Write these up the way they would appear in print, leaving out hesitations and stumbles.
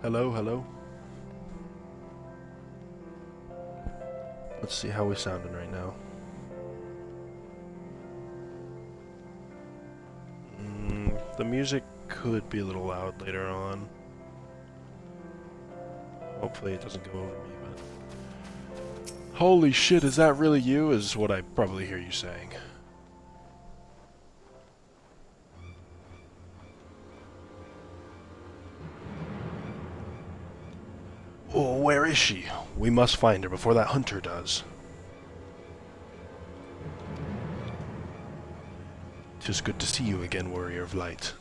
Hello, hello. Let's see how we're sounding right now. The music could be a little loud later on. Hopefully it doesn't go over me, but... Holy shit, is that really you? Is what I probably hear you saying. Oh, where is she? We must find her before that hunter does. 'Tis good to see you again, warrior of light.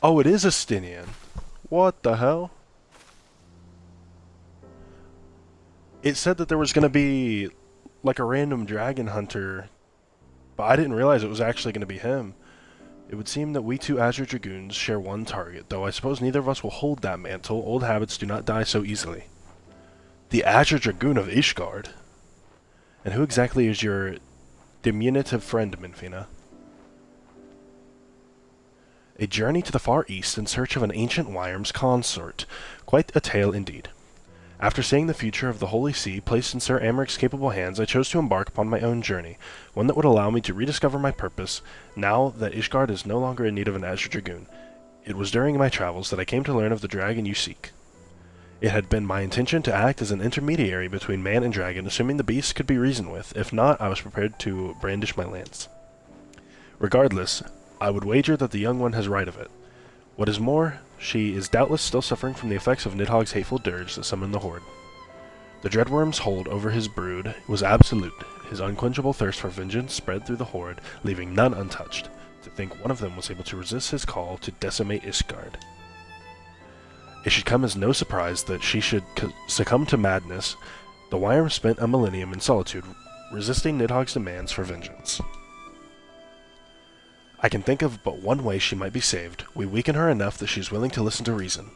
Oh, it is a Stinian. What the hell? It said that there was gonna be like a random dragon hunter, but I didn't realize it was actually gonna be him. It would seem that we two Azure Dragoons share one target, though I suppose neither of us will hold that mantle. Old habits do not die so easily. The Azure Dragoon of Ishgard? And who exactly is your diminutive friend, Minfina? A journey to the far east in search of an ancient Wyram's consort. Quite a tale indeed. After seeing the future of the Holy See placed in Sir Amaric's capable hands, I chose to embark upon my own journey, one that would allow me to rediscover my purpose, now that Ishgard is no longer in need of an Azure Dragoon. It was during my travels that I came to learn of the dragon you seek. It had been my intention to act as an intermediary between man and dragon, assuming the beast could be reasoned with. If not, I was prepared to brandish my lance. Regardless, I would wager that the young one has right of it. What is more, she is doubtless still suffering from the effects of Nidhogg's hateful dirge that summoned the Horde. The Dreadworm's hold over his brood was absolute. His unquenchable thirst for vengeance spread through the Horde, leaving none untouched. To think one of them was able to resist his call to decimate Ishgard. It should come as no surprise that she should succumb to madness. The Wyram spent a millennium in solitude, resisting Nidhogg's demands for vengeance. I can think of but one way she might be saved. We weaken her enough that she is willing to listen to reason.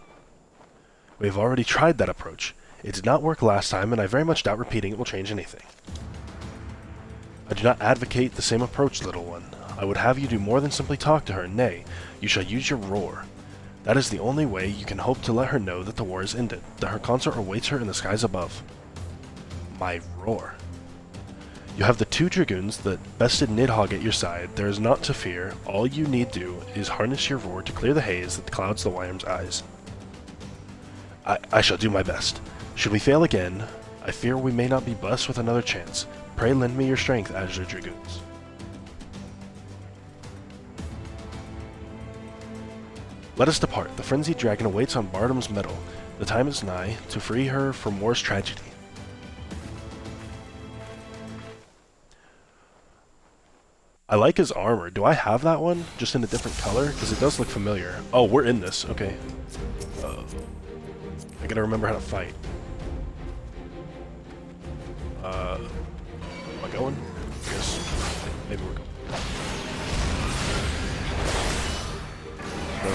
We have already tried that approach. It did not work last time, and I very much doubt repeating it will change anything. I do not advocate the same approach, little one. I would have you do more than simply talk to her. Nay, you shall use your roar. That is the only way you can hope to let her know that the war is ended, that her consort awaits her in the skies above. My roar. You have the two dragoons that bested Nidhogg at your side. There is naught to fear. All you need do is harness your roar to clear the haze that clouds the Wyram's eyes. I shall do my best. Should we fail again, I fear we may not be blessed with another chance. Pray lend me your strength, Azure Dragoons. Let us depart. The frenzied dragon awaits on Bardam's metal. The time is nigh to free her from war's tragedy. I like his armor. Do I have that one? Just in a different color? Because it does look familiar. Oh, we're in this. Okay. I gotta remember how to fight. Am I going? I guess maybe we're going. So,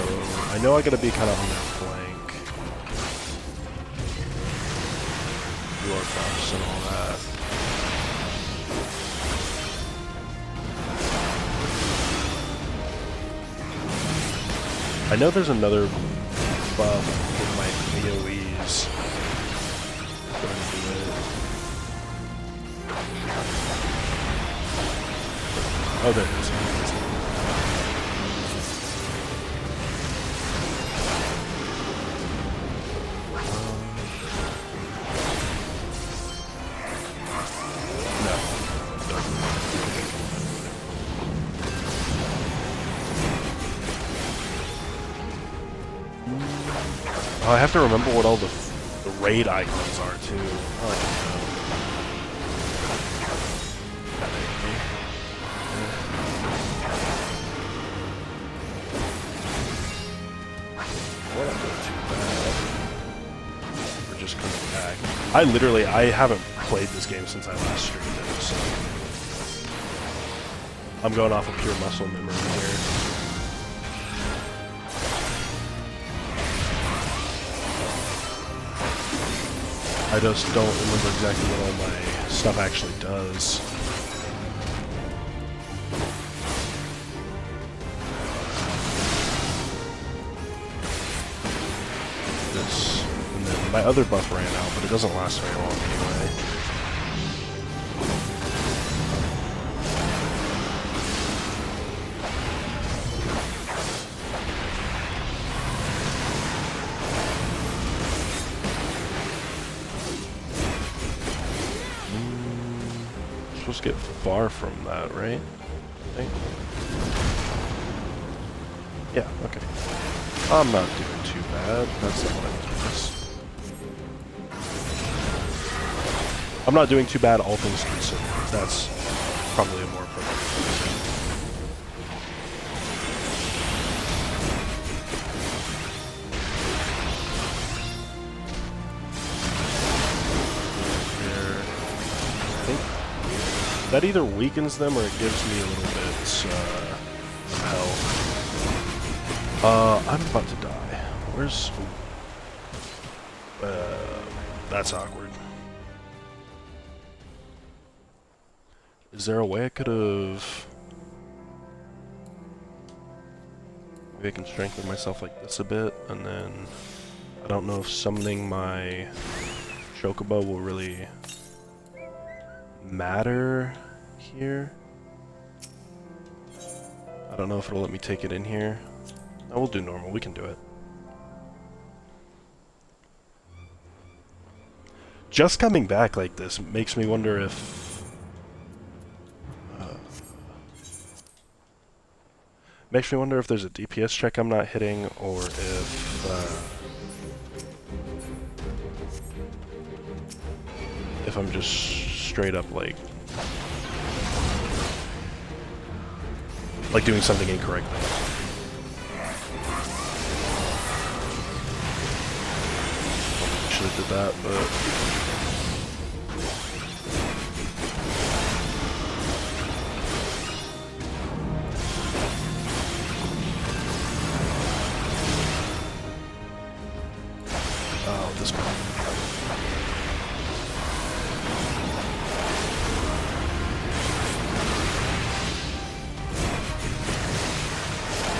I know I gotta be kind of on that flank. Do our buffs and all that. I know there's another buff with my AoEs. Oh, there it is. Oh, I have to remember what all the raid icons are, too. Oh, well, I'm doing too bad. We're just coming back. I haven't played this game since I last streamed it, so... I'm going off of pure muscle memory here. I just don't remember exactly what all my stuff actually does. My other buff ran out, but it doesn't last very long anyway. Supposed to get far from that, right? I think. Yeah, okay. I'm not doing too bad. That's not what I was. I'm not doing too bad, all things considered. That's probably a more appropriate thing. That either weakens them or it gives me a little bit of health. I'm about to die. Where's... that's awkward. Is there a way I could have... Maybe I can strengthen myself like this a bit, and then... I don't know if summoning my Chocobo will really matter here. I don't know if it'll let me take it in here. No, we'll do normal. We can do it. Just coming back like this makes me wonder if... makes me wonder if there's a DPS check I'm not hitting, or if I'm just straight up like doing something incorrectly. Should have did that, but oh, this one.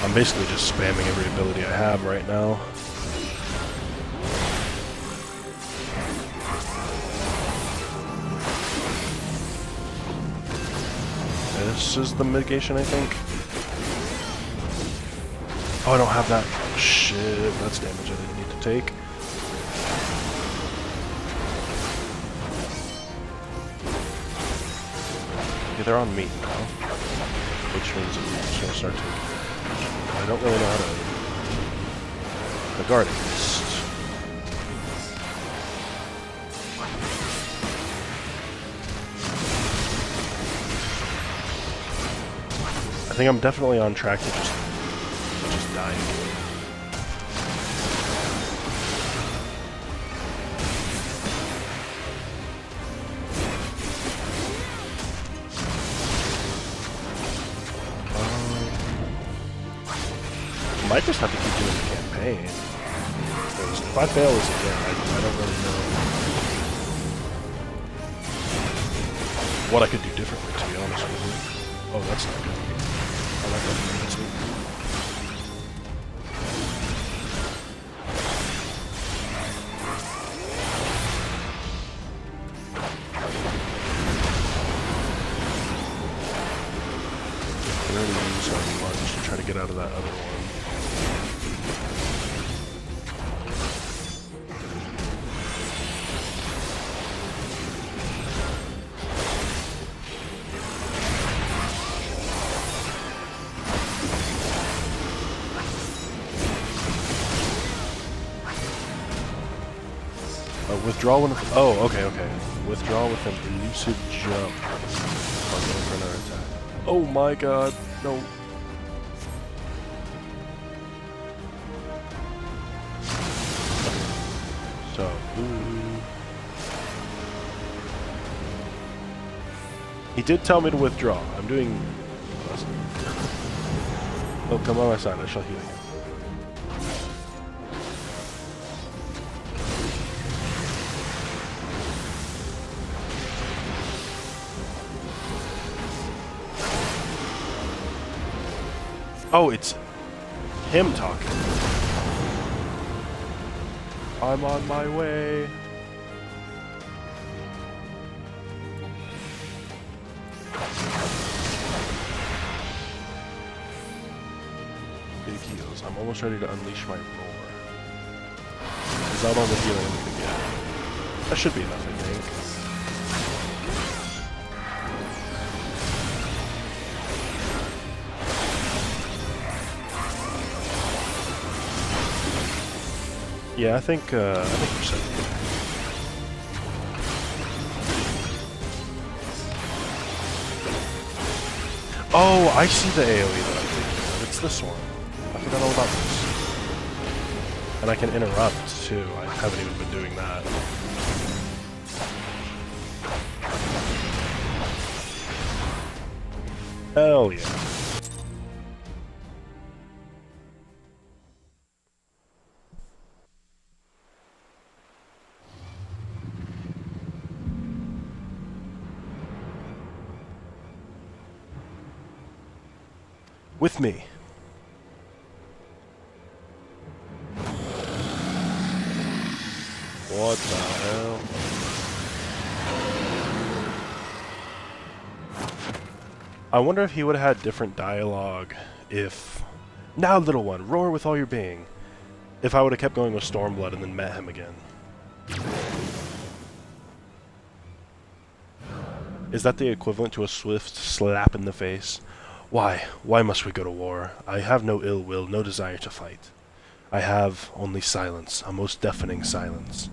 I'm basically just spamming every ability I have right now. This is the mitigation, I think. Oh, I don't have that. Oh, shit, that's damage I didn't need to take. Okay, they're on me now, which means I'm just gonna start taking. I don't really know how to guard against. I think I'm definitely on track to just dying. I might just have to keep doing the campaign. Because if I fail this again, I don't really know what I could do differently, to be honest with you. Oh, that's not good. I like that. That's neat. I really use our lunge to try to get out of that other one. Withdraw when... Oh, okay. Withdraw with an elusive jump. For another attack. Oh my god, no. So, he did tell me to withdraw. I'm doing... Oh, come on my side, I shall heal you. Oh, it's him talking. I'm on my way. Big heals. I'm almost ready to unleash my roar. Is that all the healing I'm gonna get? That should be enough, I think. Yeah, I think we're set. Oh, I see the AoE that I'm thinking of. It's this one. I forgot all about this. And I can interrupt, too. I haven't even been doing that. Hell yeah. With me. What the hell? I wonder if he would have had different dialogue if... Now, little one, roar with all your being. If I would have kept going with Stormblood and then met him again. Is that the equivalent to a swift slap in the face? Why must we go to war? I have no ill will, no desire to fight. I have only silence, a most deafening silence.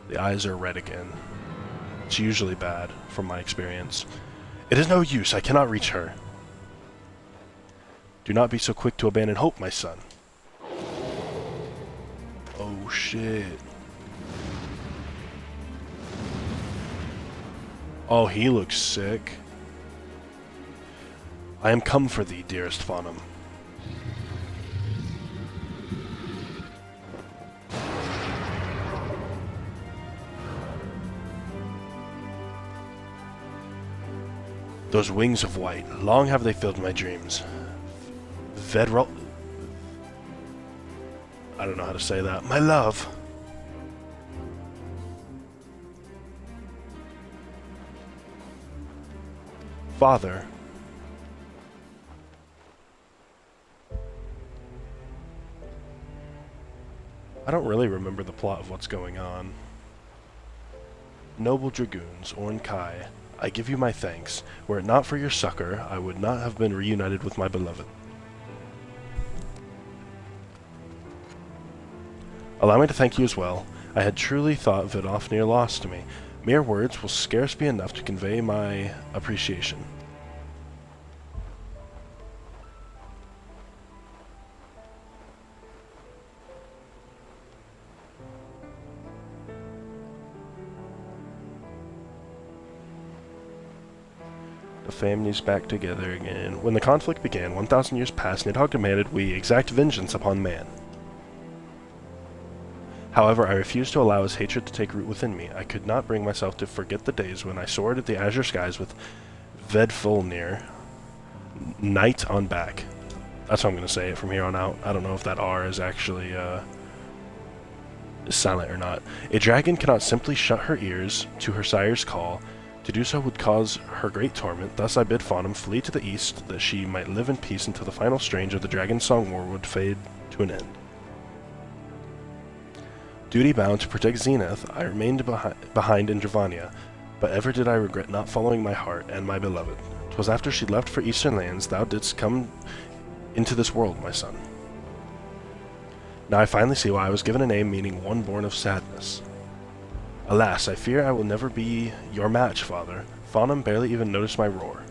The eyes are red again. It's usually bad, from my experience. It is no use, I cannot reach her. Do not be so quick to abandon hope, my son. Oh shit. Oh, he looks sick. I am come for thee, dearest Faunum. Those wings of white, long have they filled my dreams. Vedral... I don't know how to say that. My love! Father. I don't really remember the plot of what's going on. Noble dragoons, Orn Kai, I give you my thanks. Were it not for your succor, I would not have been reunited with my beloved. Allow me to thank you as well. I had truly thought Vidofnir lost to me. Mere words will scarce be enough to convey my appreciation. The family's back together again. When the conflict began, 1,000 years past, Nidhogg demanded we exact vengeance upon man. However, I refused to allow his hatred to take root within me. I could not bring myself to forget the days when I soared at the azure skies with Vedfulnir, Knight on back. That's how I'm going to say it from here on out. I don't know if that R is actually silent or not. A dragon cannot simply shut her ears to her sire's call. To do so would cause her great torment. Thus I bid Faunum flee to the east, that she might live in peace until the final strain of the dragon's song war would fade to an end. Duty bound to protect Zenith, I remained behind in Dravania, but ever did I regret not following my heart and my beloved. 'Twas after she left for eastern lands thou didst come into this world, my son. Now I finally see why I was given a name meaning one born of sadness. Alas, I fear I will never be your match, father. Faunum barely even noticed my roar.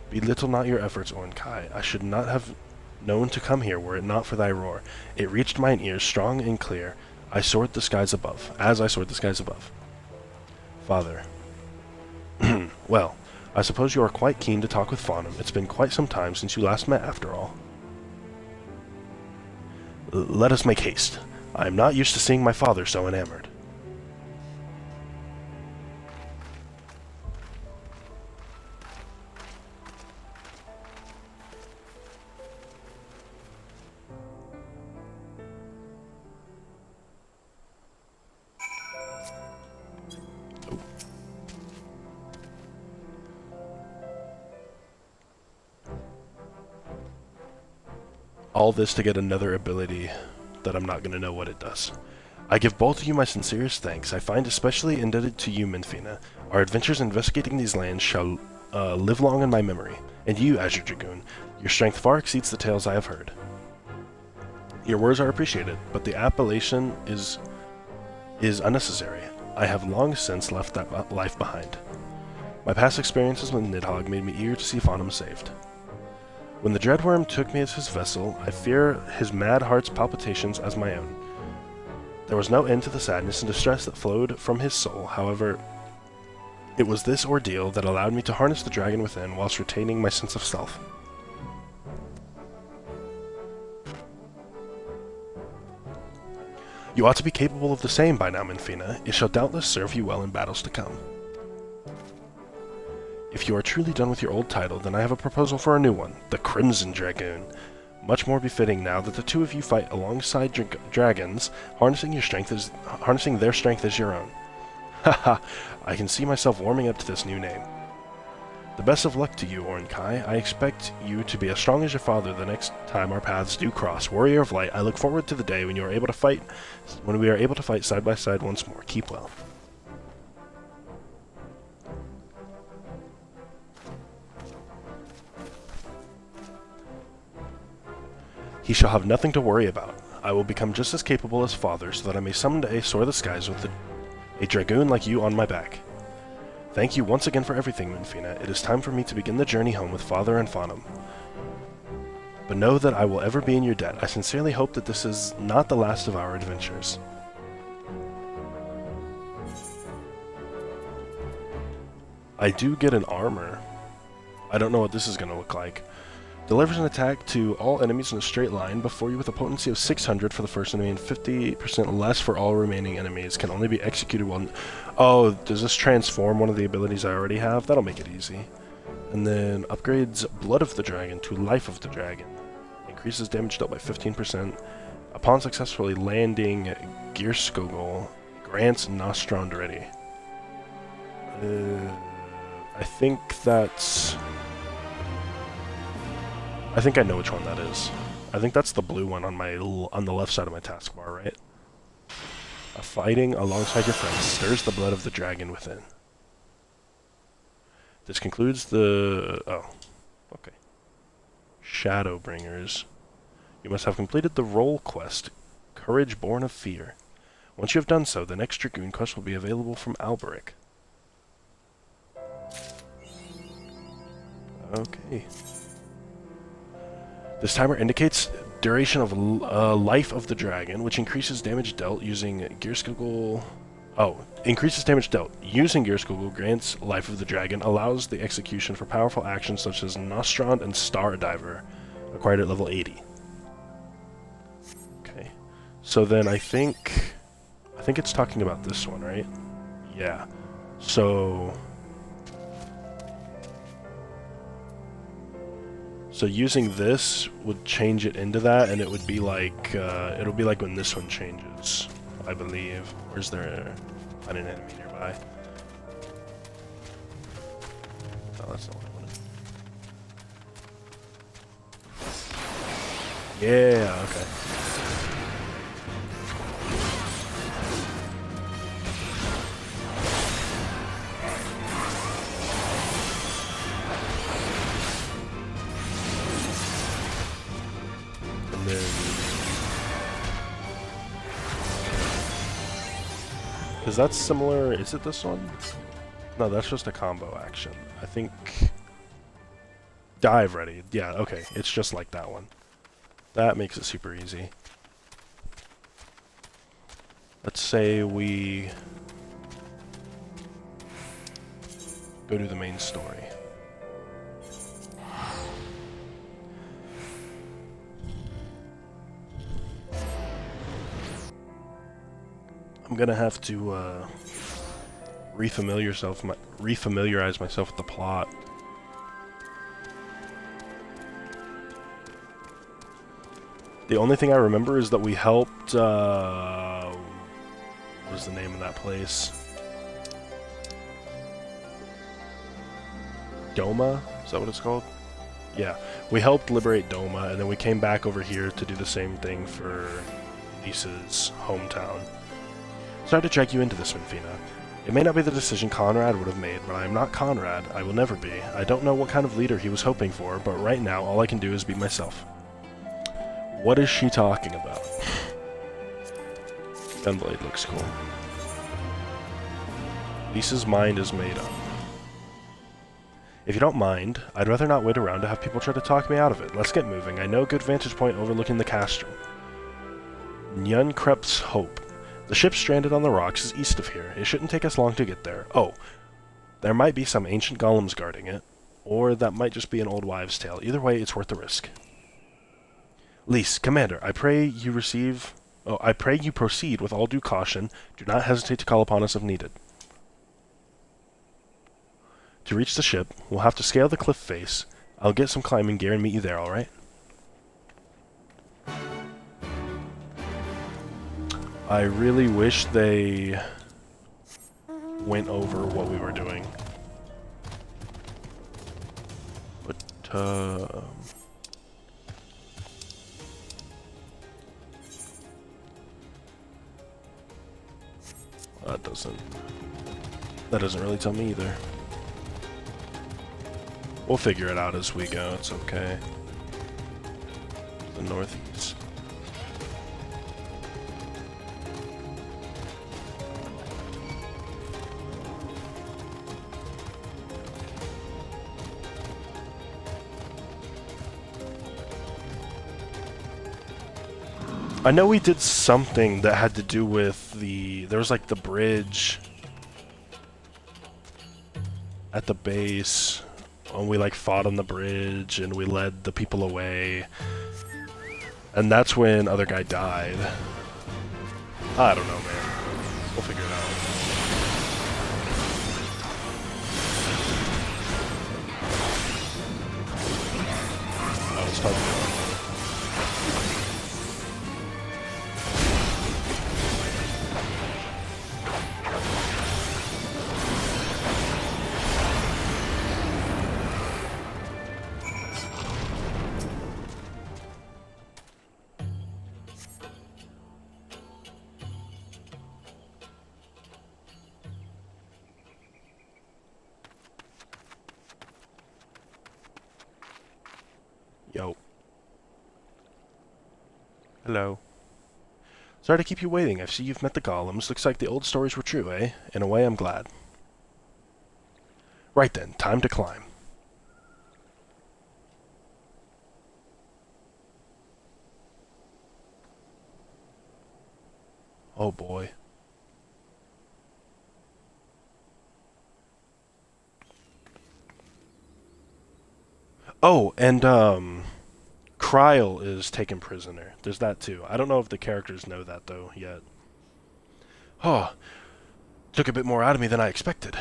Belittle not your efforts, Orn Kai. I should not have known to come here were it not for thy roar. It reached mine ears strong and clear. I soared the skies above, as I soared the skies above. Father. Well, I suppose you are quite keen to talk with Faunum. It's been quite some time since you last met, after all. Let us make haste. I am not used to seeing my father so enamored. All this to get another ability that I'm not going to know what it does. I give both of you my sincerest thanks. I find especially indebted to you, Minfina. Our adventures investigating these lands shall live long in my memory. And you, Azure Dragoon, your strength far exceeds the tales I have heard. Your words are appreciated, but the appellation is unnecessary. I have long since left that life behind. My past experiences with Nidhogg made me eager to see Fonum saved. When the Dreadworm took me as his vessel, I fear his mad heart's palpitations as my own. There was no end to the sadness and distress that flowed from his soul. However, it was this ordeal that allowed me to harness the dragon within whilst retaining my sense of self. You ought to be capable of the same by now, Minfina. It shall doubtless serve you well in battles to come. If you are truly done with your old title, then I have a proposal for a new one, the Crimson Dragoon. Much more befitting now that the two of you fight alongside dragons, harnessing their strength as your own. Haha, I can see myself warming up to this new name. The best of luck to you, Ornkai. I expect you to be as strong as your father the next time our paths do cross. Warrior of Light, I look forward to the day when we are able to fight side by side once more. Keep well. He shall have nothing to worry about. I will become just as capable as father, so that I may someday soar the skies with a dragoon like you on my back. Thank you once again for everything, Minfina. It is time for me to begin the journey home with Father and Fonum. But know that I will ever be in your debt. I sincerely hope that this is not the last of our adventures. I do get an armor. I don't know what this is going to look like. Delivers an attack to all enemies in a straight line before you with a potency of 600 for the first enemy and 50% less for all remaining enemies. Can only be executed one. Oh, does this transform one of the abilities I already have? That'll make it easy. And then upgrades Blood of the Dragon to Life of the Dragon. Increases damage dealt by 15%. Upon successfully landing Gearskogul, grants Nostrand ready. I think I know which one that is. I think that's the blue one on the left side of my taskbar, right? Fighting alongside your friends stirs the blood of the dragon within. This concludes the... oh, okay. Shadowbringers. You must have completed the role quest, Courage Born of Fear. Once you have done so, the next Dragoon quest will be available from Alberic. Okay. This timer indicates duration of Life of the Dragon, which increases damage dealt using Gearskogul. Oh, increases damage dealt using Gearskogul, grants Life of the Dragon, allows the execution for powerful actions such as Nostrand and Star Diver, acquired at level 80. Okay, so then I think it's talking about this one, right? Yeah. So using this would change it into that, and it would be like, it'll be like when this one changes, I believe. Where's there an enemy nearby? Oh, that's not what I wanted. Yeah, okay. Because that's similar, is it this one? No, that's just a combo action. I think... Dive ready. Yeah, okay. It's just like that one. That makes it super easy. Let's say we... go to the main story. I'm gonna have to refamiliarize myself with the plot. The only thing I remember is that we helped, what is the name of that place? Doma? Is that what it's called? Yeah, we helped liberate Doma, and then we came back over here to do the same thing for Lisa's hometown. Sorry to drag you into this, Minfina. It may not be the decision Conrad would have made, but I am not Conrad. I will never be. I don't know what kind of leader he was hoping for, but right now all I can do is be myself. What is she talking about? Gunblade looks cool. Lisa's mind is made up. If you don't mind, I'd rather not wait around to have people try to talk me out of it. Let's get moving. I know a good vantage point overlooking the castrum. Njunkrep's Hope. The ship stranded on the rocks is east of here. It shouldn't take us long to get there. Oh, there might be some ancient golems guarding it, or that might just be an old wives' tale. Either way, it's worth the risk. Lys, Commander, I pray you proceed with all due caution. Do not hesitate to call upon us if needed. To reach the ship, we'll have to scale the cliff face. I'll get some climbing gear and meet you there, alright? I really wish they went over what we were doing. But, that doesn't really tell me either. We'll figure it out as we go, it's okay. The northeast. I know we did something that had to do with there was like the bridge at the base, and we like fought on the bridge, and we led the people away, and that's when other guy died. I don't know, man. We'll figure it out. Oh, let's talk about it. Yo. Hello. Sorry to keep you waiting. I see you've met the golems. Looks like the old stories were true, eh? In a way, I'm glad. Right then, time to climb. Oh boy. Oh, and, Kryl is taken prisoner. There's that, too. I don't know if the characters know that, though, yet. Oh, took a bit more out of me than I expected.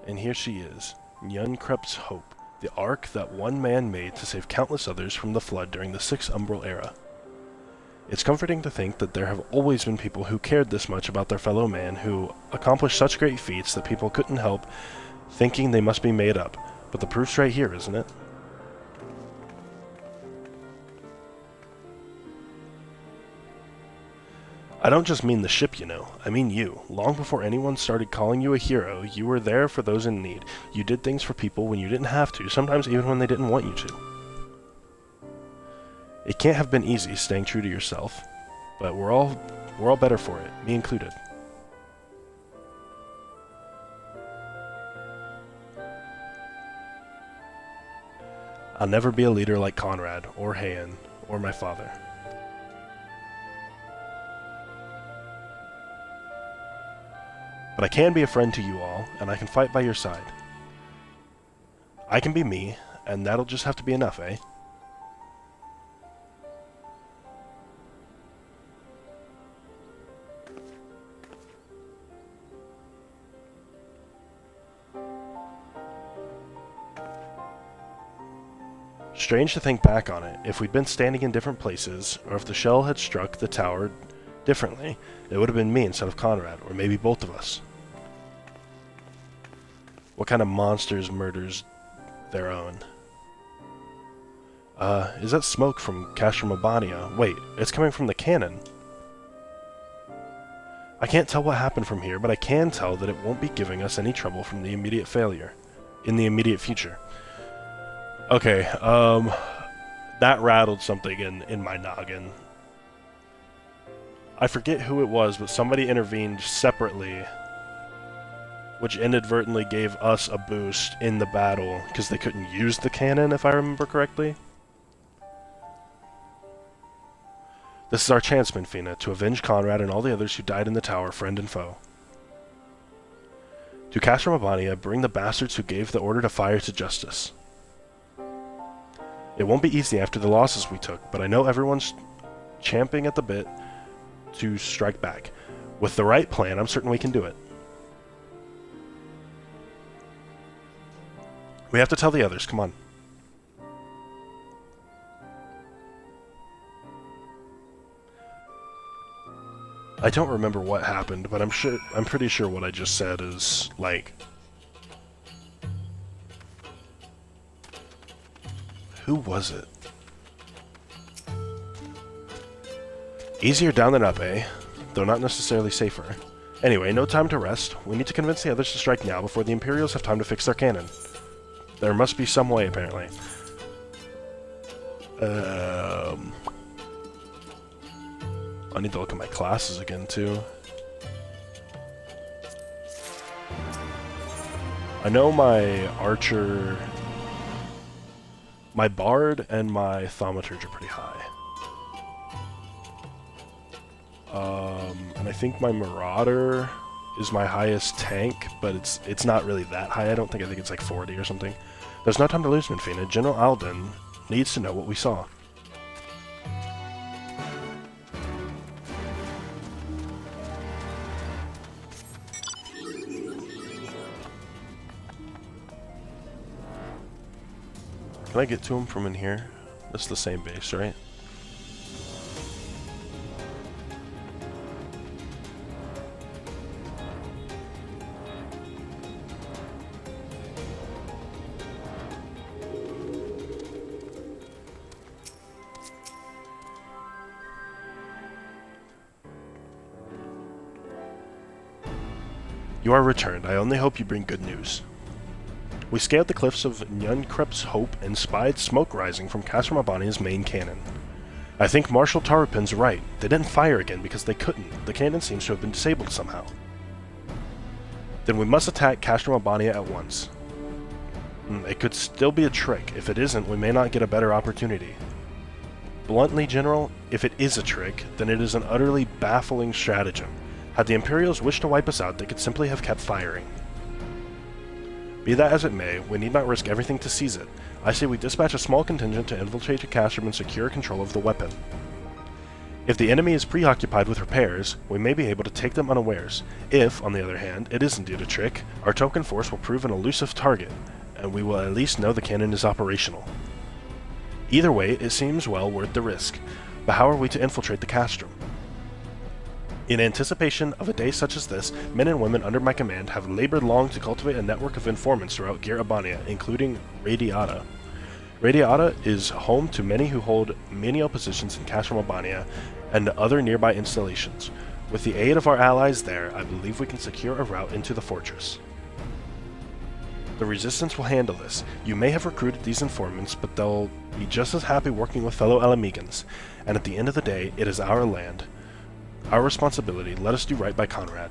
And here she is, Njunkrep's Hope, the ark that one man made to save countless others from the flood during the Sixth Umbral Era. It's comforting to think that there have always been people who cared this much about their fellow man, who accomplished such great feats that people couldn't help thinking they must be made up. But the proof's right here, isn't it? I don't just mean the ship, you know. I mean you. Long before anyone started calling you a hero, you were there for those in need. You did things for people when you didn't have to, sometimes even when they didn't want you to. It can't have been easy staying true to yourself, but we're all better for it, me included. I'll never be a leader like Conrad, or Heian, or my father. But I can be a friend to you all, and I can fight by your side. I can be me, and that'll just have to be enough, eh? Strange to think back on it. If we'd been standing in different places, or if the shell had struck the tower differently, it would have been me instead of Conrad, or maybe both of us. What kind of monsters murders their own? Is that smoke from Castramabania? Wait, it's coming from the cannon. I can't tell what happened from here, but I can tell that it won't be giving us any trouble from the immediate failure. In the immediate future. Okay, that rattled something in my noggin. I forget who it was, but somebody intervened separately, which inadvertently gave us a boost in the battle, because they couldn't use the cannon, if I remember correctly. This is our chance, Minfina, to avenge Conrad and all the others who died in the tower, friend and foe. To Castramabania, bring the bastards who gave the order to fire to justice. It won't be easy after the losses we took, but I know everyone's champing at the bit to strike back. With the right plan, I'm certain we can do it. We have to tell the others, come on. I don't remember what happened, but I'm pretty sure what I just said is, like... Who was it? Easier down than up, eh? Though not necessarily safer. Anyway, no time to rest. We need to convince the others to strike now before the Imperials have time to fix their cannon. There must be some way, apparently. I need to look at my classes again, too. I know my archer... My bard and my thaumaturge are pretty high. And I think my marauder is my highest tank, but it's not really that high, I don't think. I think it's like 40 or something. There's no time to lose, Minfina. General Alden needs to know what we saw. Can I get to him from in here? That's the same base, right? You are returned. I only hope you bring good news. We scaled the cliffs of Nunkrep's Hope and spied smoke rising from Castramabania's main cannon. I think Marshal Tarupin's right. They didn't fire again because they couldn't. The cannon seems to have been disabled somehow. Then we must attack Castramabania at once. It could still be a trick. If it isn't, we may not get a better opportunity. Bluntly, General, if it is a trick, then it is an utterly baffling stratagem. Had the Imperials wished to wipe us out, they could simply have kept firing. Be that as it may, we need not risk everything to seize it. I say we dispatch a small contingent to infiltrate Castrum and secure control of the weapon. If the enemy is preoccupied with repairs, we may be able to take them unawares. If, on the other hand, it is indeed a trick, our token force will prove an elusive target, and we will at least know the cannon is operational. Either way, it seems well worth the risk. But how are we to infiltrate the Castrum? In anticipation of a day such as this, men and women under my command have labored long to cultivate a network of informants throughout Gyr Abania, including Radiata. Radiata is home to many who hold menial positions in Castramabania and other nearby installations. With the aid of our allies there, I believe we can secure a route into the fortress. The Resistance will handle this. You may have recruited these informants, but they'll be just as happy working with fellow Alamegans, and at the end of the day, it is our land. Our responsibility, let us do right by Conrad.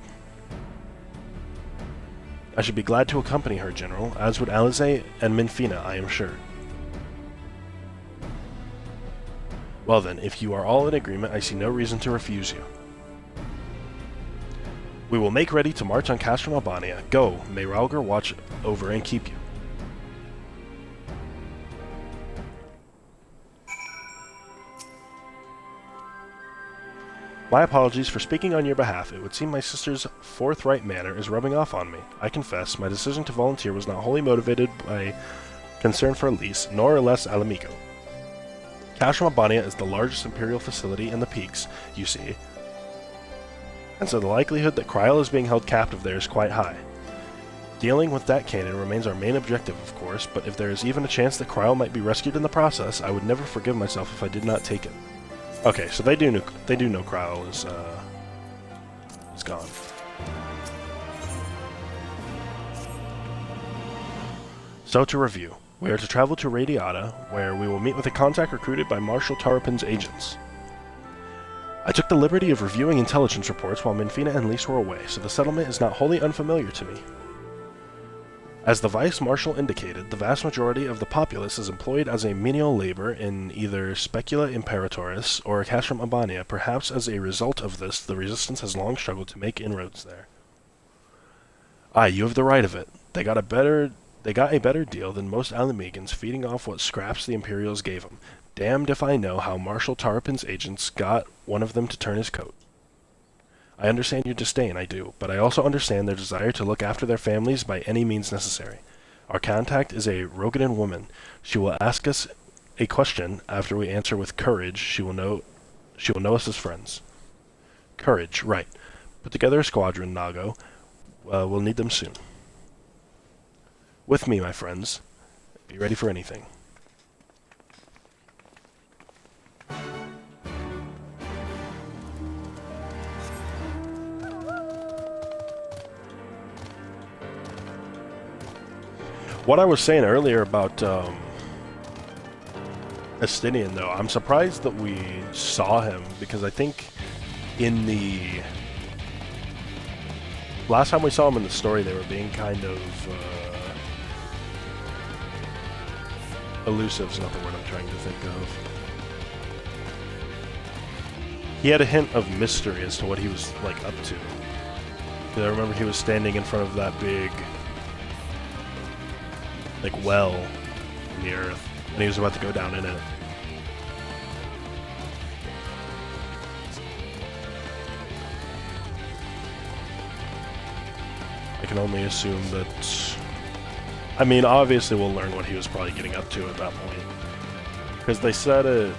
I should be glad to accompany her, General, as would Alize and Minfina, I am sure. Well then, if you are all in agreement, I see no reason to refuse you. We will make ready to march on Castramabania. Go, may Raulgar watch over and keep you. My apologies for speaking on your behalf. It would seem my sister's forthright manner is rubbing off on me. I confess, my decision to volunteer was not wholly motivated by concern for Elise, nor less Alamigo. Castramabania is the largest Imperial facility in the Peaks, you see, and so the likelihood that Kryl is being held captive there is quite high. Dealing with that cannon remains our main objective, of course, but if there is even a chance that Cryle might be rescued in the process, I would never forgive myself if I did not take it. Okay, so they do know Cryle is gone. So to review, we are to travel to Radiata, where we will meet with a contact recruited by Marshal Tarapin's agents. I took the liberty of reviewing intelligence reports while Minfina and Lys were away, so the settlement is not wholly unfamiliar to me. As the Vice Marshal indicated, the vast majority of the populace is employed as a menial labor in either Specula Imperatoris or Castrum Abania. Perhaps as a result of this, the Resistance has long struggled to make inroads there. Aye, you have the right of it. They got a better deal than most Alamegans, feeding off what scraps the Imperials gave them. Damned if I know how Marshal Tarapin's agents got one of them to turn his coat. I understand your disdain, I do, but I also understand their desire to look after their families by any means necessary. Our contact is a Rogadan woman. She will ask us a question. After we answer with courage, she will know us as friends. Courage, right. Put together a squadron, Nago. We'll need them soon. With me, my friends. Be ready for anything. What I was saying earlier about Estinian, though, I'm surprised that we saw him, because I think in the last time we saw him in the story, they were being kind of elusive is not the word I'm trying to think of. He had a hint of mystery as to what he was like up to. Because I remember he was standing in front of that big like well in the earth, and he was about to go down in it. I can only assume that... I mean, obviously we'll learn what he was probably getting up to at that point. Because they said it...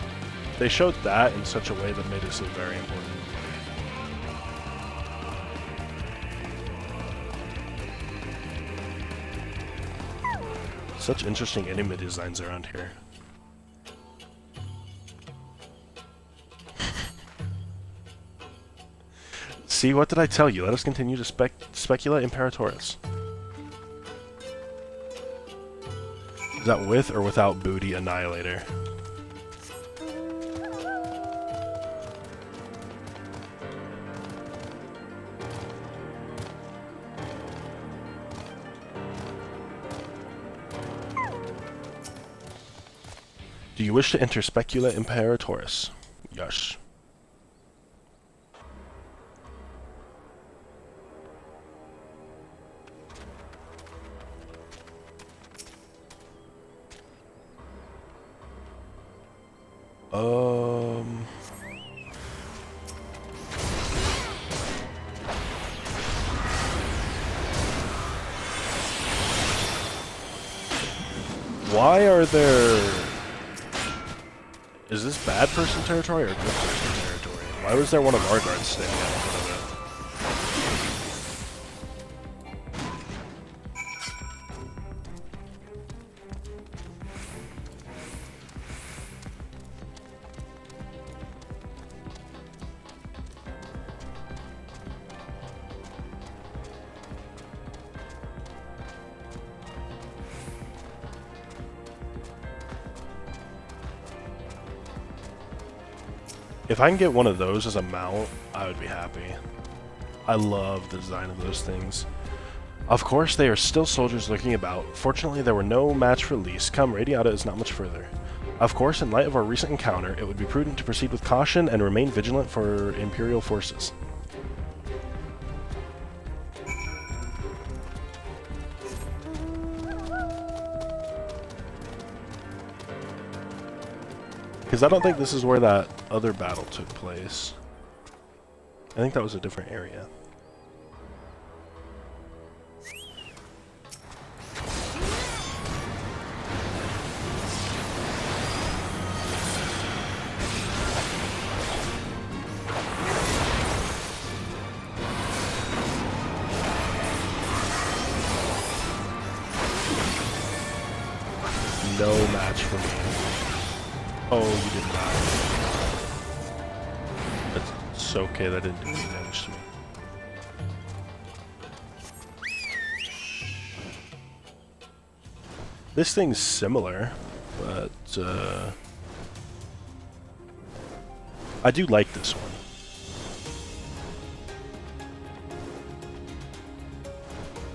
They showed that in such a way that made it seem very important. Such interesting enemy designs around here. See, what did I tell you? Let us continue to Specula Imperatoris. Is that with or without Booty Annihilator? Do you wish to enter Specula Imperatoris? Yes. Why are there... Is this bad person territory or good person territory? Why was there one of our guards standing out in front of it? If I can get one of those as a mount, I would be happy. I love the design of those things. Of course, they are still soldiers lurking about. Fortunately, there were no match for Lys. Come, Radiata is not much further. Of course, in light of our recent encounter, it would be prudent to proceed with caution and remain vigilant for Imperial forces. Because I don't think this is where that other battle took place. I think that was a different area. match for me. Oh, you did not. It's okay, that didn't do any damage to me. This thing's similar, but I do like this one.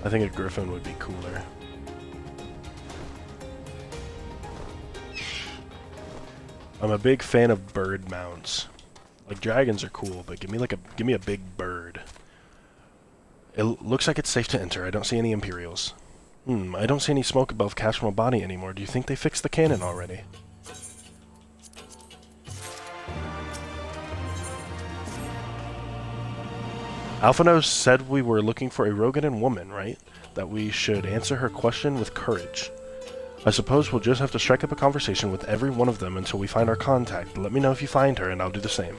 I think a griffin would be cooler. I'm a big fan of bird mounts. Like, dragons are cool, but give me a big bird. It looks like it's safe to enter. I don't see any Imperials. I don't see any smoke above Cash Mobani anymore. Do you think they fixed the cannon already? Alphino said we were looking for a Rogadan woman, right? That we should answer her question with courage. I suppose we'll just have to strike up a conversation with every one of them until we find our contact. Let me know if you find her, and I'll do the same.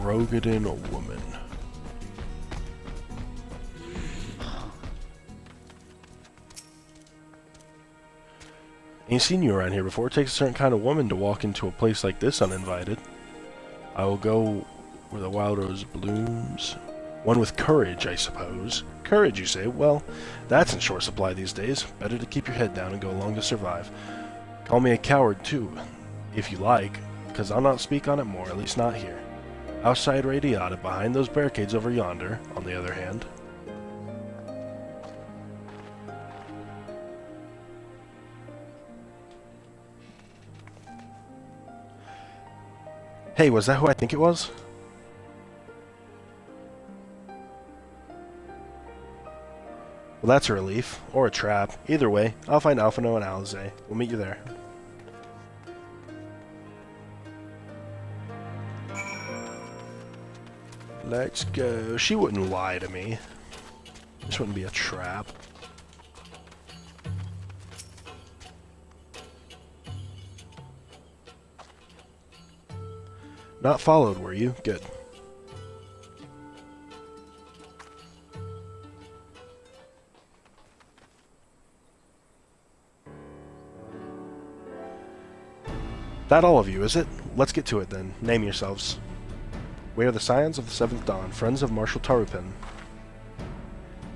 Rogadan woman. Ain't seen you around here before. It takes a certain kind of woman to walk into a place like this uninvited. I will go where the wild rose blooms. One with courage, I suppose. Courage, you say? Well, that's in short supply these days. Better to keep your head down and go along to survive. Call me a coward, too, if you like, because I'll not speak on it more, at least not here. Outside Radiata, behind those barricades over yonder, on the other hand. Hey, was that who I think it was? Well, that's a relief. Or a trap. Either way, I'll find Alphino and Alize. We'll meet you there. Let's go. She wouldn't lie to me. This wouldn't be a trap. Not followed, were you? Good. That all of you, is it? Let's get to it then. Name yourselves. We are the Scions of the Seventh Dawn, friends of Marshal Tarupin.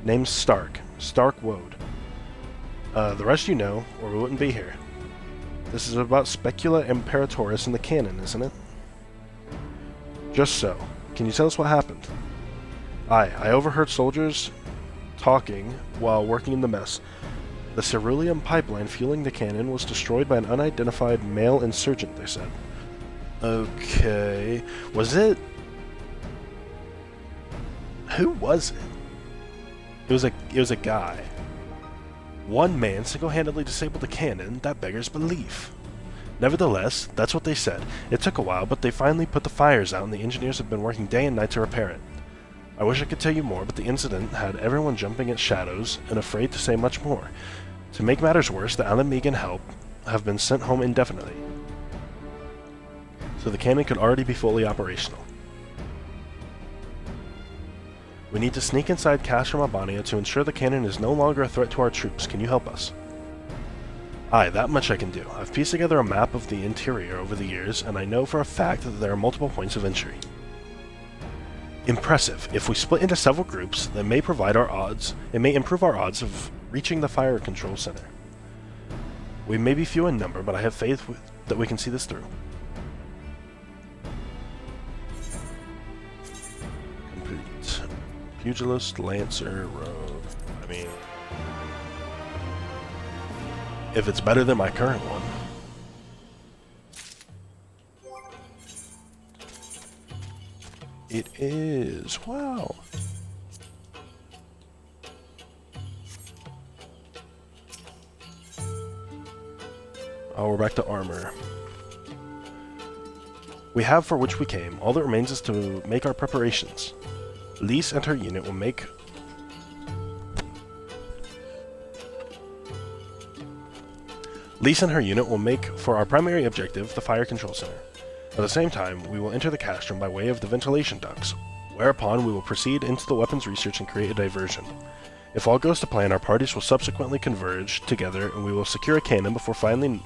Name's Stark. Stark Woad. The rest you know, or we wouldn't be here. This is about Specula Imperatoris in the canon, isn't it? Just so. Can you tell us what happened? I overheard soldiers talking while working in the mess. The ceruleum pipeline fueling the cannon was destroyed by an unidentified male insurgent, they said. Okay. Was it... Who was it? It was a guy. One man single-handedly disabled the cannon. That beggars belief. Nevertheless, that's what they said. It took a while, but they finally put the fires out and the engineers have been working day and night to repair it. I wish I could tell you more, but the incident had everyone jumping at shadows and afraid to say much more. To make matters worse, the Alamegan help have been sent home indefinitely. So the cannon could already be fully operational. We need to sneak inside Castrum Albania to ensure the cannon is no longer a threat to our troops. Can you help us? Aye, that much I can do. I've pieced together a map of the interior over the years, and I know for a fact that there are multiple points of entry. Impressive. If we split into several groups, that may provide our odds. It may improve our odds of reaching the fire control center. We may be few in number, but I have faith that we can see this through. Complete. Pugilist, Lancer, Rogue. I mean... if it's better than my current one. It is. Wow. Oh, we're back to armor. We have for which we came. All that remains is to make our preparations. Lise and her unit will make... Lise and her unit will make for our primary objective, the fire control center. At the same time, we will enter the castrum by way of the ventilation ducts, whereupon we will proceed into the weapons research and create a diversion. If all goes to plan, our parties will subsequently converge together and we will secure a cannon before finally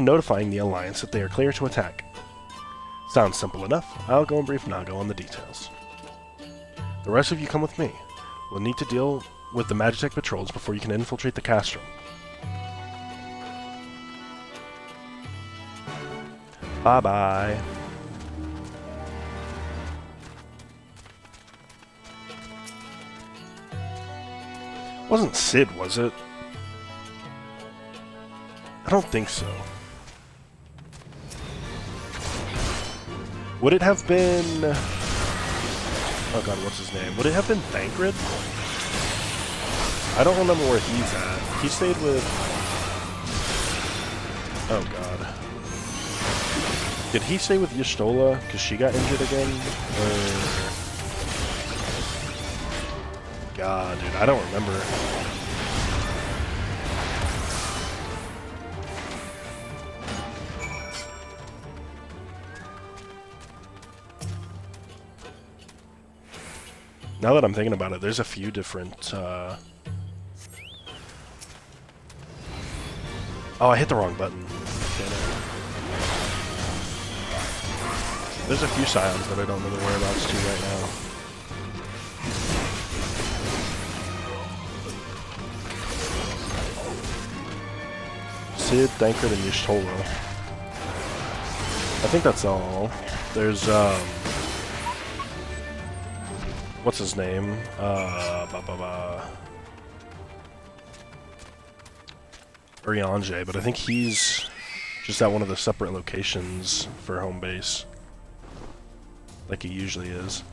notifying the Alliance that they are clear to attack. Sounds simple enough. I'll go and brief Nago on the details. The rest of you come with me. We'll need to deal with the Magitech patrols before you can infiltrate the castrum. Bye-bye. Wasn't Sid, was it? I don't think so. Would it have been... Oh god, what's his name? Would it have been Thancred? I don't remember where he's at. He stayed with... Oh god. Did he stay with Y'shtola because she got injured again? Or... God, dude, I don't remember. Now that I'm thinking about it, there's a few different, Oh, I hit the wrong button. Damn it. There's a few Scions that I don't know the whereabouts to right now. Sid, Thancred, and Y'shtola. I think that's all. There's, what's his name? Urianger, but I think he's just at one of the separate locations for home base. Like he usually is.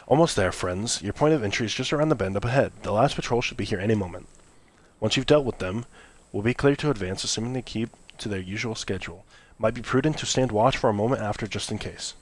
Almost there, friends. Your point of entry is just around the bend up ahead. The last patrol should be here any moment. Once you've dealt with them, we'll be clear to advance, assuming they keep to their usual schedule. Might be prudent to stand watch for a moment after, just in case.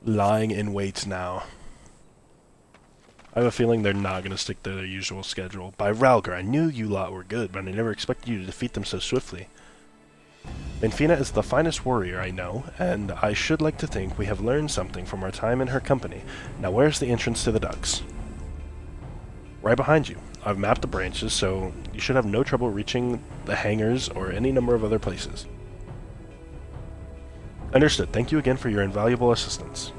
Lying in wait now. I have a feeling they're not going to stick to their usual schedule. By Ralgar, I knew you lot were good, but I never expected you to defeat them so swiftly. Benfina is the finest warrior I know, and I should like to think we have learned something from our time in her company. Now where's the entrance to the ducts? Right behind you. I've mapped the branches, so you should have no trouble reaching the hangars or any number of other places. Understood. Thank you again for your invaluable assistance.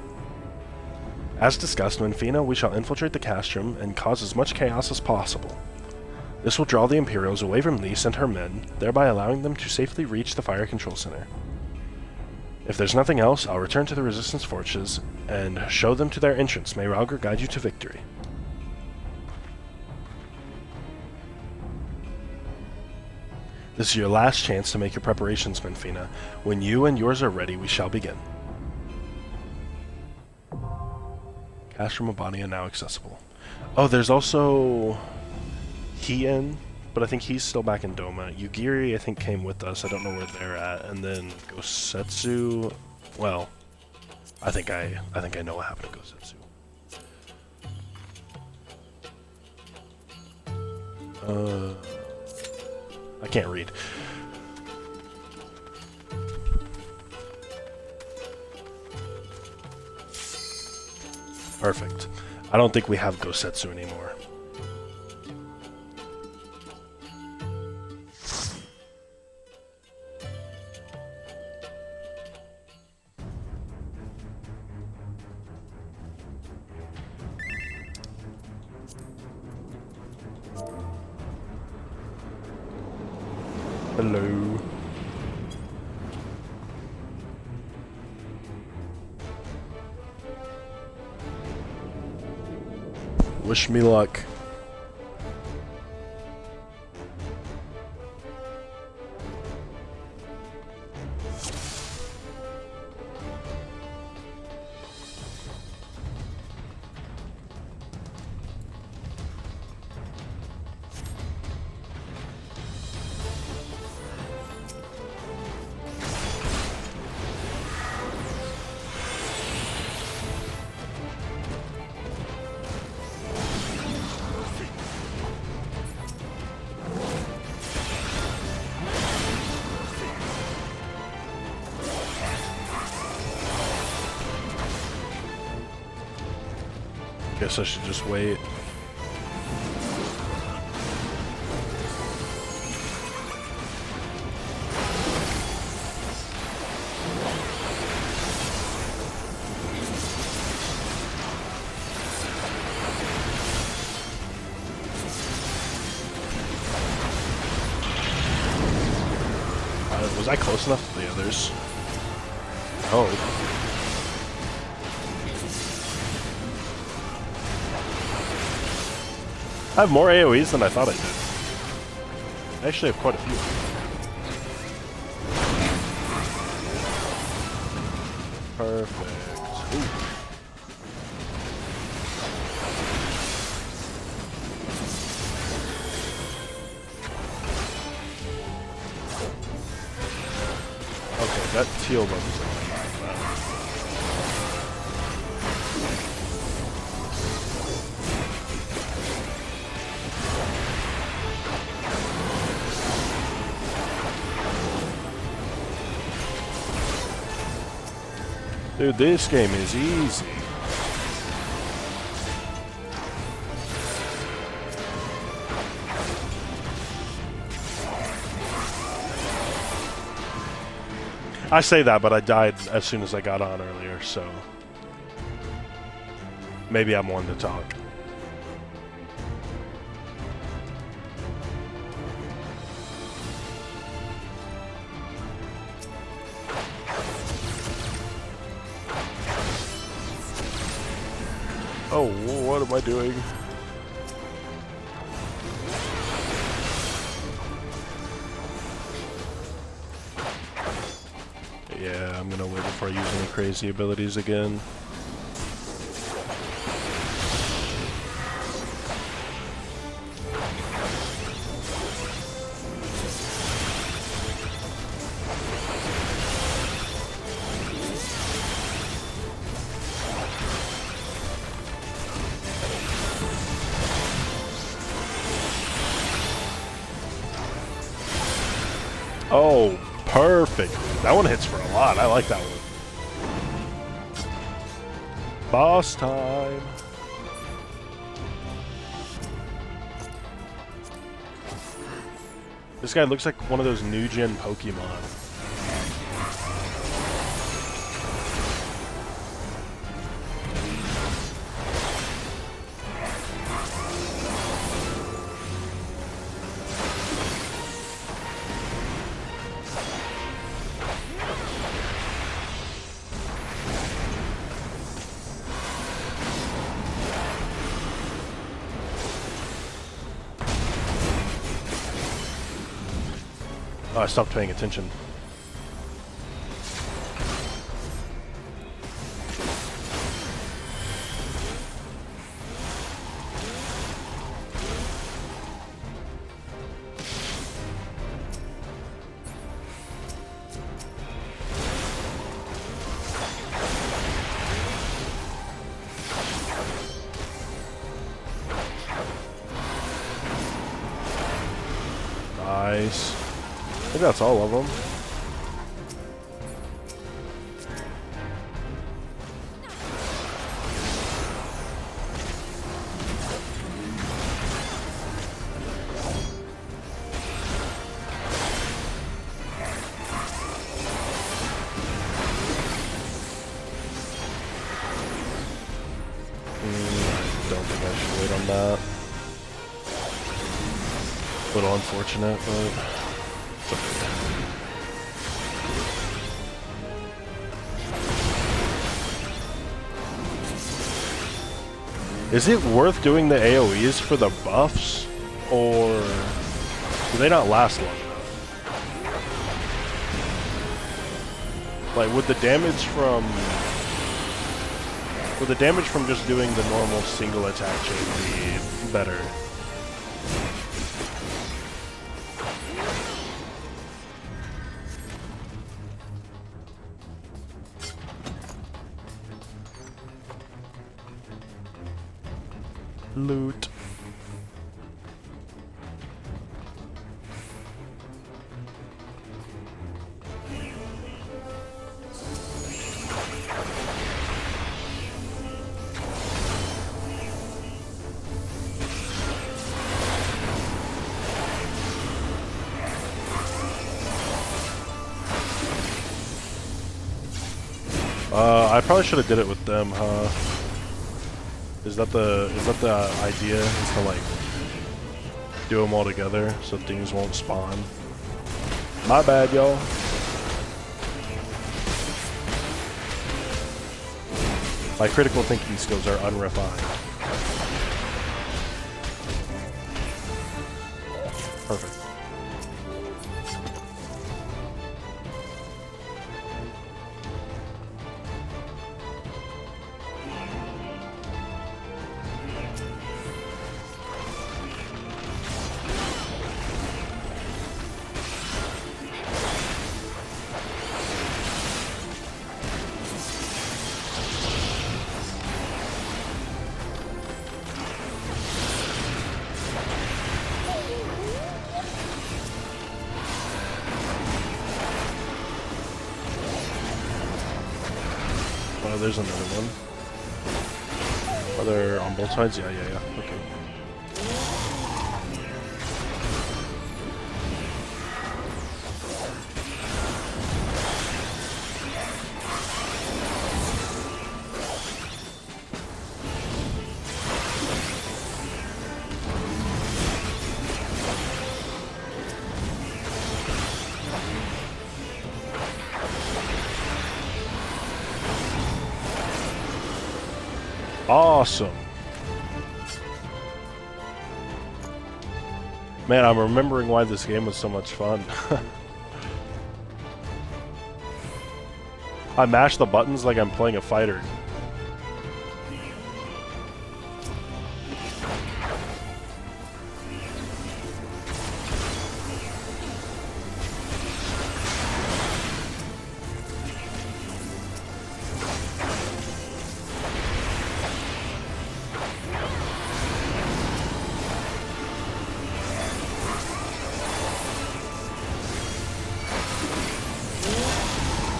As discussed, Benfina, we shall infiltrate the castrum and cause as much chaos as possible. This will draw the Imperials away from Lise and her men, thereby allowing them to safely reach the fire control center. If there's nothing else, I'll return to the Resistance forces and show them to their entrance. May Ralgar guide you to victory. This is your last chance to make your preparations, Benfina. When you and yours are ready, we shall begin. Castrum Abania now accessible. Oh, there's also Hien, but I think he's still back in Doma. Yugiri, I think, came with us. I don't know where they're at. And then Gosetsu. Well, I think I know what happened to Gosetsu. I can't read. Perfect. I don't think we have Gosetsu anymore. Hello. Wish me luck. Guess I should just wait. Was I close enough to the others? Oh. I have more AoEs than I thought I did. I actually have quite a few. Perfect. Ooh. Okay, that teal buff is like dude, this game is easy. I say that, but I died as soon as I got on earlier, so maybe I'm one to talk. Oh, what am I doing? Yeah, I'm gonna wait before I use any crazy abilities again. Oh, perfect. That one hits for a lot. I like that one. Boss time. This guy looks like one of those new gen Pokemon. Oh, I stopped paying attention. Nice. I think that's all of them. I don't think I should wait on that. A little unfortunate, but It's okay. Is it worth doing the AoEs for the buffs, or do they not last long enough? Like, would the damage from just doing the normal single attack chain be better? Loot. I probably should have did it with them, huh? Is that the idea? Is to like do them all together so things won't spawn? My bad, y'all. My critical thinking skills are unrefined. Perfect. Oh, there's another one. Are there on both sides? Yeah, okay. Awesome. Man, I'm remembering why this game was so much fun. I mash the buttons like I'm playing a fighter.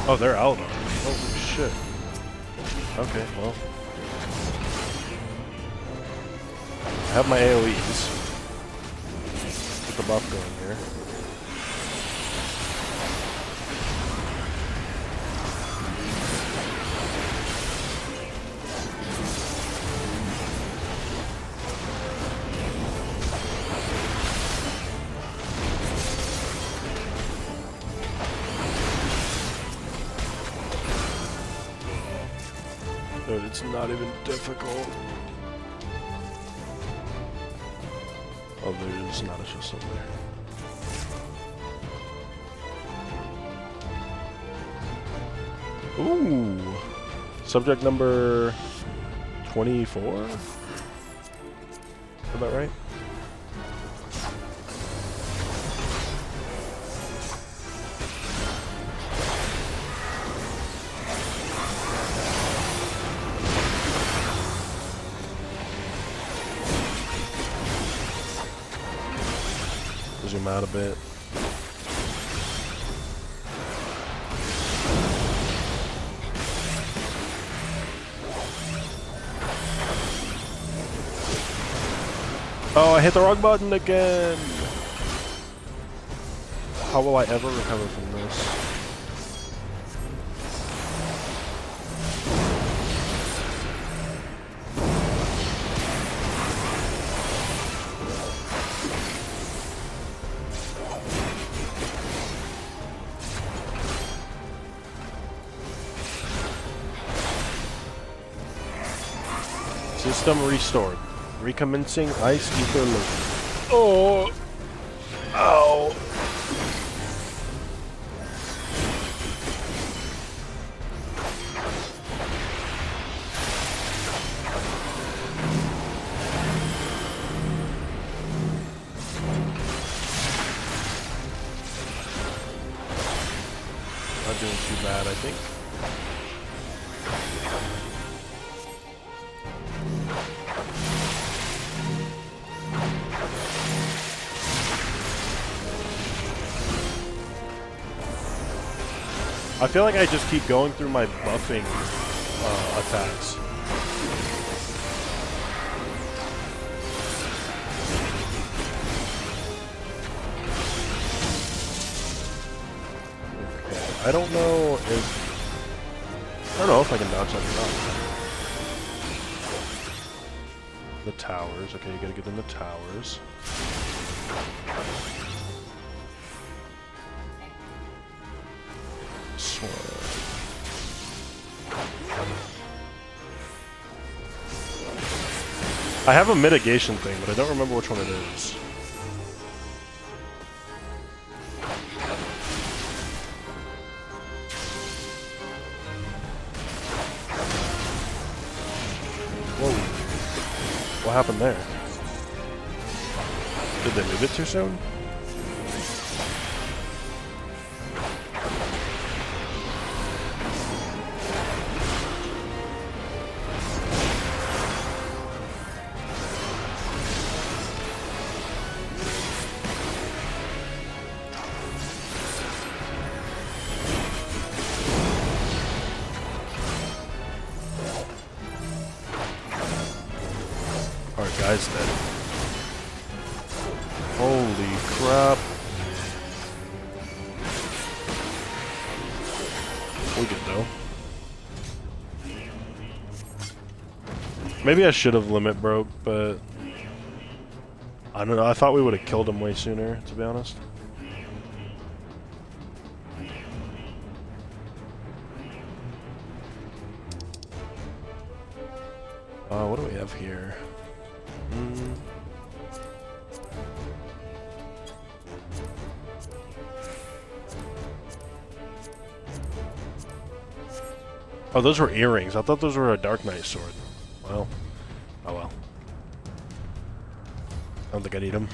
Oh, they're out already. Holy shit. Okay, well. I have my AoEs. Get the buff going here. Dude, it's not even difficult. Oh, there's not a chest over there. Ooh! Subject number 24? Is that right? Zoom out a bit. Oh, I hit the wrong button again! How will I ever recover from this? System restored. Recommencing ice ether loop. Oh! Ow! Not doing too bad, I think. I feel like I just keep going through my buffing attacks. I don't know if I can dodge that or not. The towers. Okay, you gotta get in the towers. I have a mitigation thing, but I don't remember which one it is. Whoa. What happened there? Did they move it too soon? Alright, guy's dead. Holy crap. We're good though. Maybe I should have limit broke, but I don't know. I thought we would have killed him way sooner, to be honest. What do we have here? Oh, those were earrings. I thought those were a Dark Knight sword. Well, oh well. I don't think I need them.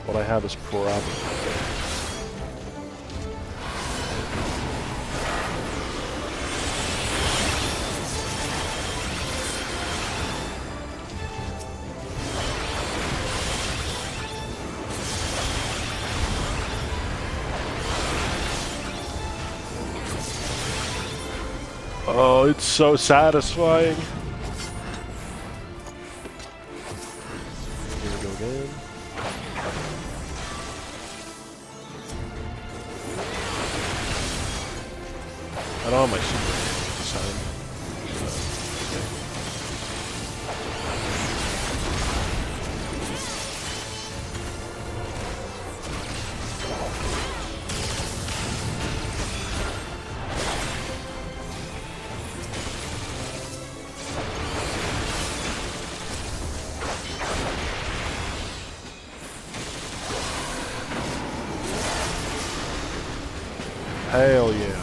What I have is probably. Oh, it's so satisfying. Here we go again. I don't have my super this time. Hell yeah.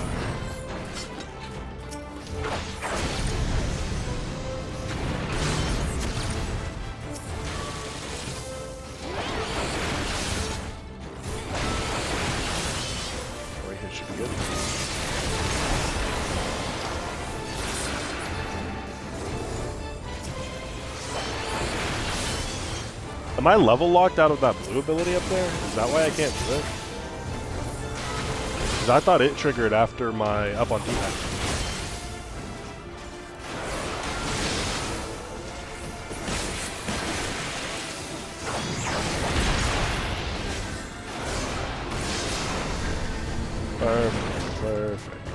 Right here should be good. Am I level locked out of that blue ability up there? Is that why I can't do it? Because I thought it triggered after my up on D-pad. Perfect, perfect.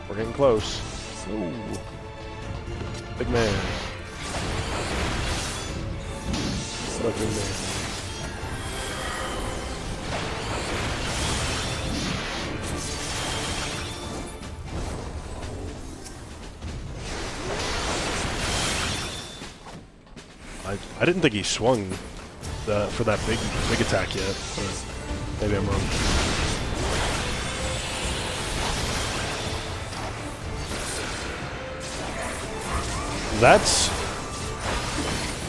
We're getting close. Ooh. Big man. Look at me. I didn't think he swung for that big attack yet. Maybe I'm wrong.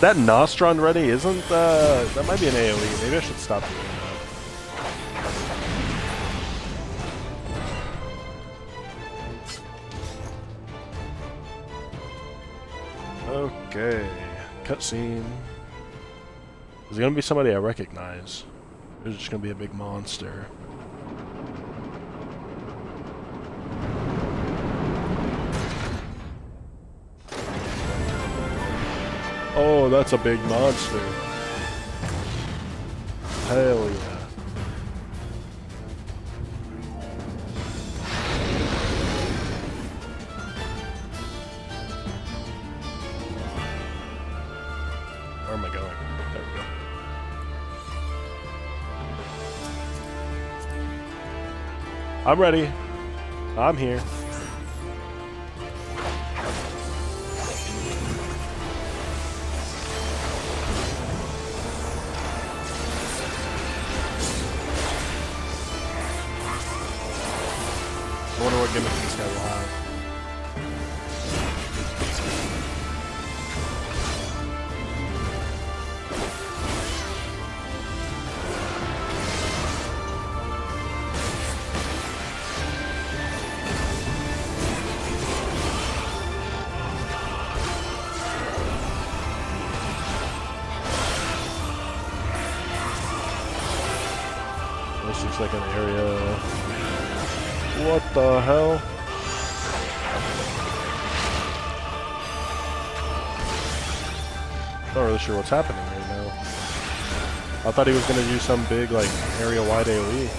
That Nostron ready isn't that might be an AoE. Maybe I should stop doing that. Okay. Cutscene. Is it gonna be somebody I recognize? Or is it just gonna be a big monster? Oh, that's a big monster. Hell yeah. Where am I going? There we go. I'm ready. I'm here. I wonder what gimmick this guy will have. This looks like an area. What the hell? Not really sure what's happening right now. I thought he was gonna do some big, like, area-wide AoE.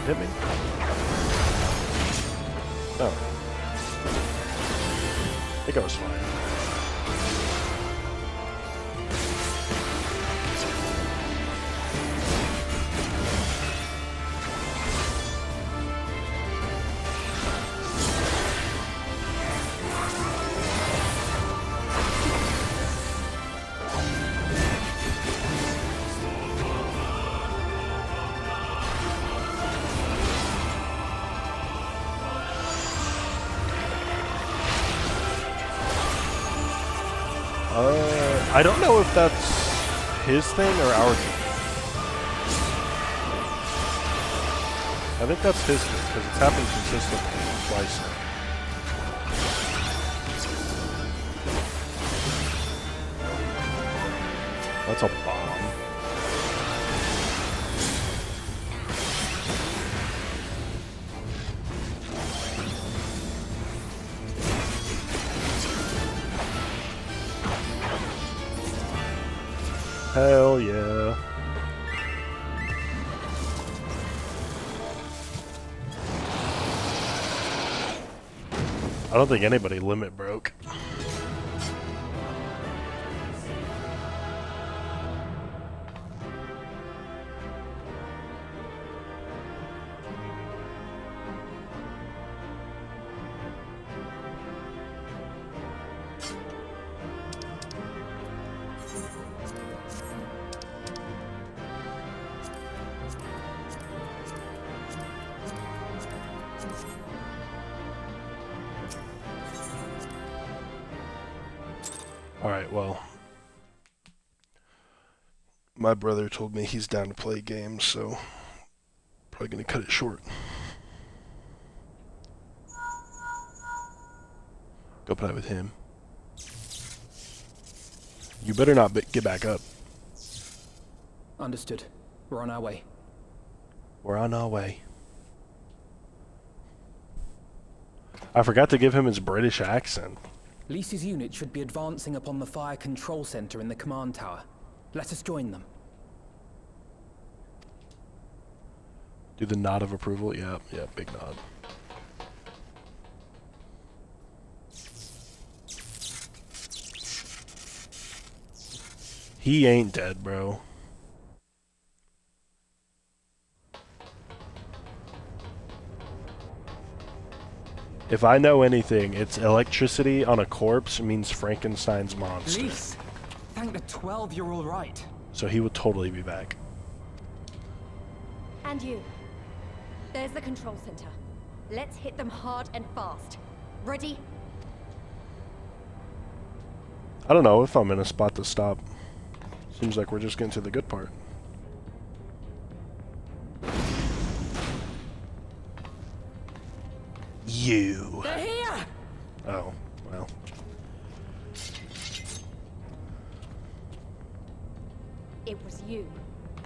Hit me? No. I think I was fine. I don't know if that's his thing or our thing. I think that's his thing, because it's happened consistently twice now. That's a bomb. Hell yeah. I don't think anybody limit broke. Alright, well, my brother told me he's down to play games, so probably gonna cut it short. Go play with him. You better not get back up. Understood. We're on our way. We're on our way. I forgot to give him his British accent. Lisa's unit should be advancing upon the fire control center in the command tower. Let us join them. Do the nod of approval? Yeah, big nod. He ain't dead, bro. If I know anything, it's electricity on a corpse means Frankenstein's monster. Lise! Thank the 12 you're all right. So he would totally be back. And you. There's the control center. Let's hit them hard and fast. Ready? I don't know if I'm in a spot to stop. Seems like we're just getting to the good part. You. They're here! Oh, well. It was you,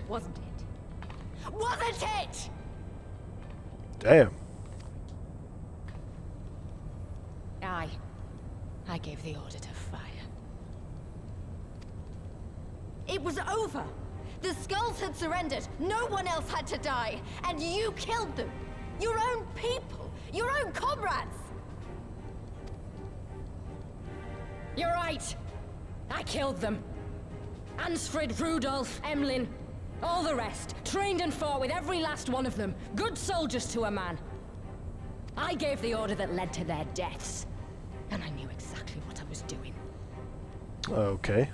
wasn't it? Wasn't it? Damn. I gave the order to fire. It was over! The Skulls had surrendered, no one else had to die, and you killed them! Your own people! Your own comrades! You're right! I killed them. Ansfrid, Rudolf, Emlyn, all the rest, trained and fought with every last one of them. Good soldiers to a man. I gave the order that led to their deaths. And I knew exactly what I was doing. Okay.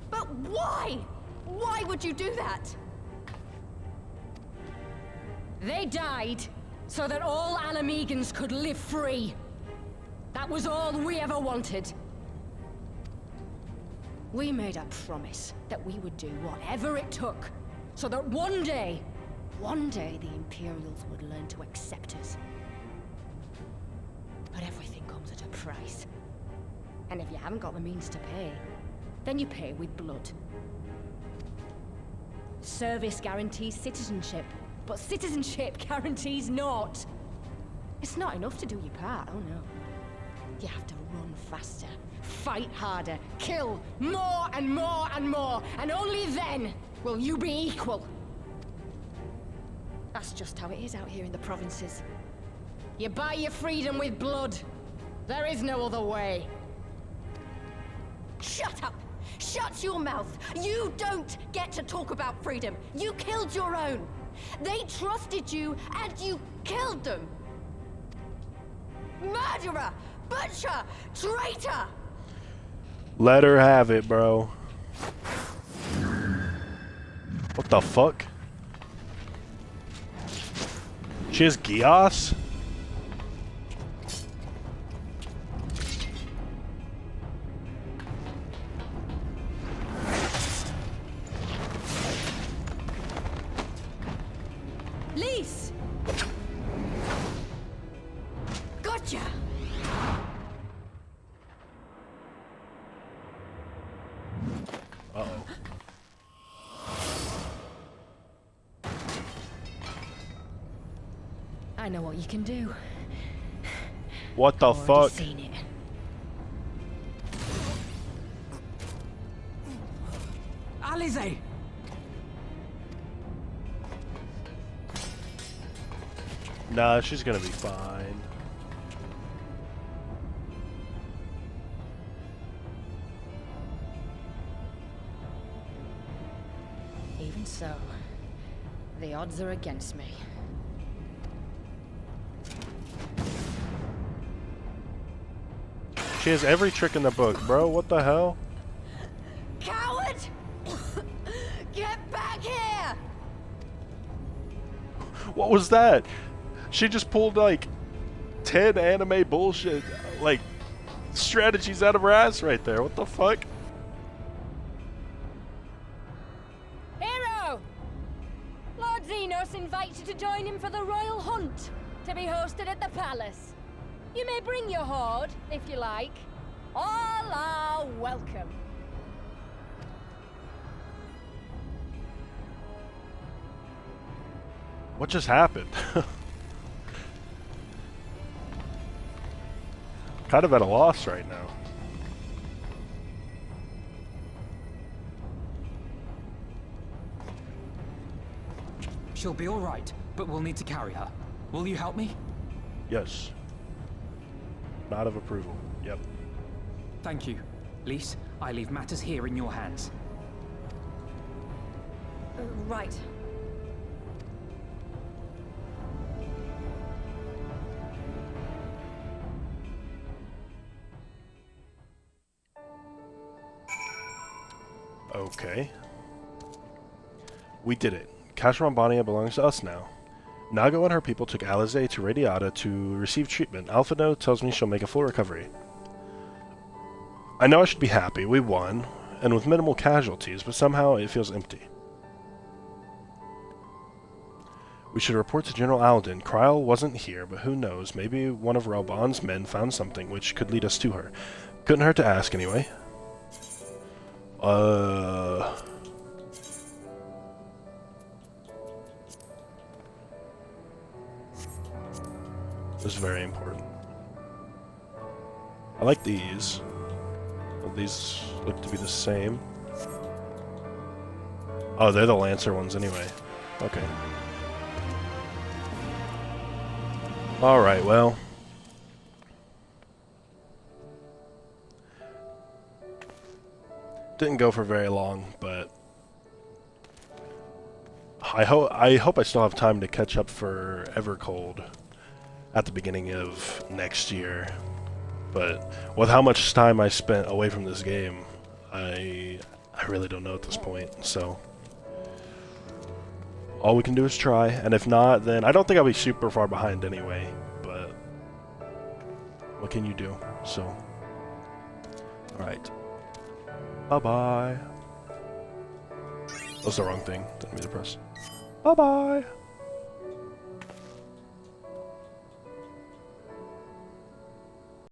But why? Why would you do that? They died so that all Alamegans could live free. That was all we ever wanted. We made a promise that we would do whatever it took, so that one day the Imperials would learn to accept us. But everything comes at a price. And if you haven't got the means to pay, then you pay with blood. Service guarantees citizenship, but citizenship guarantees naught. It's not enough to do your part, oh no. You have to run faster, fight harder, kill more and more and more, and only then will you be equal. That's just how it is out here in the provinces. You buy your freedom with blood. There is no other way. Shut up! Shut your mouth! You don't get to talk about freedom! You killed your own! They trusted you, and you killed them! Murderer! Butcher! Traitor! Let her have it, bro. What the fuck? She has Gios? Lise! Gotcha! Uh-oh. I know what you can do. What the Already fuck? seen it. Alize! Nah, she's gonna be fine. Even so, the odds are against me. She has every trick in the book, bro. What the hell? Coward! Get back here! What was that? She just pulled like 10 anime bullshit, like strategies out of her ass right there. What the fuck? Hero! Lord Xenos invites you to join him for the royal hunt, to be hosted at the palace. You may bring your horde, if you like. All are welcome. What just happened? Kind of at a loss right now. She'll be all right, but we'll need to carry her. Will you help me? Yes. Nod of approval. Yep. Thank you. Lise, I leave matters here in your hands. Right. Okay. We did it. Casheron Bonnia belongs to us now. Nago and her people took Alize to Radiata to receive treatment. Alphino tells me she'll make a full recovery. I know I should be happy. We won, and with minimal casualties, but somehow it feels empty. We should report to General Alden. Kryl wasn't here, but who knows? Maybe one of Ralban's men found something which could lead us to her. Couldn't hurt to ask anyway. This is very important. I like these. Well, these look to be the same. Oh, they're the Lancer ones anyway. Okay. Alright, well. Didn't go for very long, but I hope I still have time to catch up for Evercold at the beginning of next year. But with how much time I spent away from this game, I really don't know at this point. So all we can do is try, and if not, then I don't think I'll be super far behind anyway. But what can you do? So, all right. Bye-bye. That was the wrong thing. Didn't mean to press. Bye-bye.